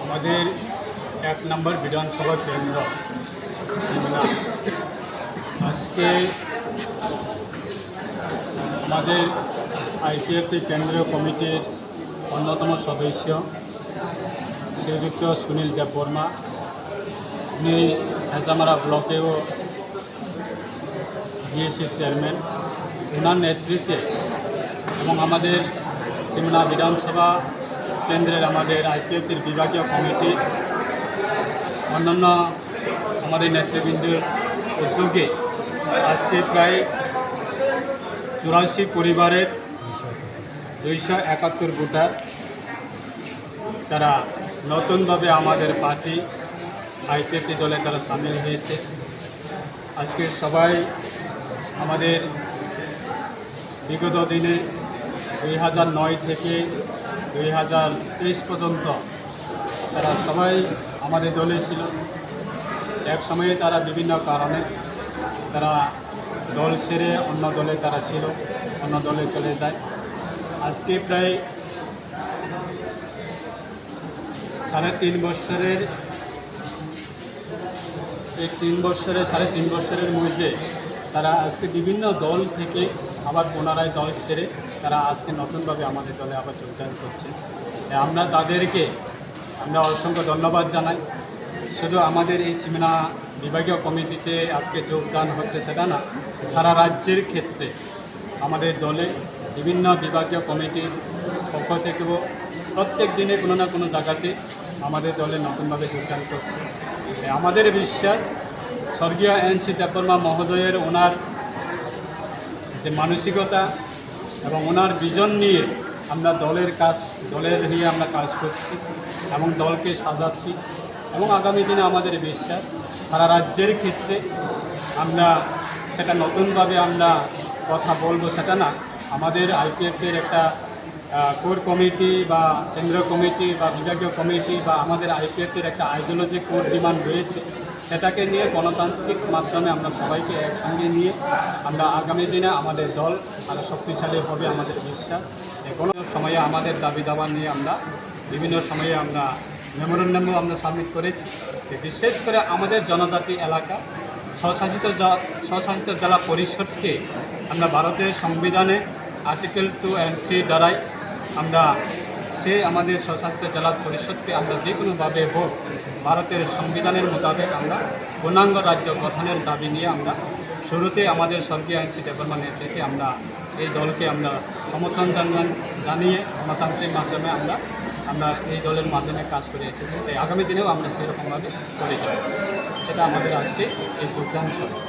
আমাদের ১ নম্বর বিধানসভা কেন্দ্র সিমনা। আজকে আমাদের আইপিএফটি কেন্দ্রীয় কমিটির অন্যতম সদস্য শ্রীযুক্ত সুনীল দেববর্মা, উনি হেজামারা ব্লকেও বিএসসি চেয়ারম্যান, ওনার নেতৃত্বে এবং আমাদের সিমনা বিধানসভা কেন্দ্রের আমাদের আইপিএফটির বিভাগীয় কমিটি অন্যান্য আমাদের নেতৃবৃন্দের উদ্যোগে আজকে প্রায় 84 পরিবারের 271 ভোটার তারা নতুনভাবে আমাদের পার্টি আইপিএফটি দলে তারা সামিল হয়েছে। আজকে সবাই আমাদের বিগত দিনে 2009 থেকে 2023 পর্যন্ত তারা সবাই আমাদের দলে ছিল। এক সময়ে তারা বিভিন্ন কারণে তারা দল ছেড়ে অন্য দলে তারা ছিল, অন্য দলে চলে যায়। আজকে প্রায় 3.5 বছরের এই 3.5 বছরের মধ্যে তারা আজকে বিভিন্ন দল থেকে আবার পুনরায় দল ছেড়ে তারা আজকে নতুনভাবে আমাদের দলে আবার যোগদান করছে। আমরা তাদেরকে অসংখ্য ধন্যবাদ জানাই। শুধু আমাদের এই সিমনা বিভাগীয় কমিটিতে আজকে যোগদান হচ্ছে সেটা না, সারা রাজ্যের ক্ষেত্রে আমাদের দলে বিভিন্ন বিভাগীয় কমিটির পক্ষ থেকেও প্রত্যেক দিনে কোনো না কোনো জায়গাতে আমাদের দলে নতুনভাবে যোগদান করছে। আমাদের বিশ্বাস স্বর্গীয় এন.সি. দেববর্মা মহোদয়ের ওনার যে মানসিকতা এবং ওনার ভিশন নিয়ে আমরা দলের হয়ে আমরা কাজ করছি এবং দলকে সাজাচ্ছি এবং আগামী দিনে আমাদের বিশ্বাস সারা রাজ্যের ক্ষেত্রে আমরা সেটা নতুনভাবে আমরা কথা বলবো সেটা না, আমাদের আইপিএফের একটা কোর কমিটি বা কেন্দ্রীয় কমিটি বা বিভাগীয় কমিটি বা আমাদের আইপিএফের একটা আইডিওলজি কোর ডিমান্ড রয়েছে, সেটাকে নিয়ে গণতান্ত্রিক মাধ্যমে আমরা সবাইকে একসঙ্গে নিয়ে আমরা আগামী দিনে আমাদের দল আরও শক্তিশালী হবে আমাদের বিশ্বাস। কোনো সময়ে আমাদের দাবি দাবা নিয়ে আমরা বিভিন্ন সময়ে আমরা মেমোরেন্ডামও আমরা সাবমিট করেছি। বিশেষ করে আমাদের জনজাতি এলাকা স্বশাসিত জেলা পরিষদকে আমরা ভারতের সংবিধানে আর্টিকেল 2 and 3 দ্বারাই আমরা আমাদের স্বশাসিত জেলা পরিষদকে আমরা যে কোনোভাবে হোক ভারতের সংবিধানের মোতাবেক আমরা পূর্ণাঙ্গ রাজ্য গঠনের দাবি নিয়ে আমরা শুরুতে আমাদের স্বর্গীয় এন.সি. দেববর্মা নেতৃত্বে আমরা এই দলকে আমরা সমর্থন জানিয়ে গণতান্ত্রিক মাধ্যমে আমরা এই দলের মাধ্যমে কাজ করে এসেছি। তাই আগামী দিনেও আমরা সেরকমভাবে করে যাব, সেটা আমাদের আজকে এই যোগদান সভা।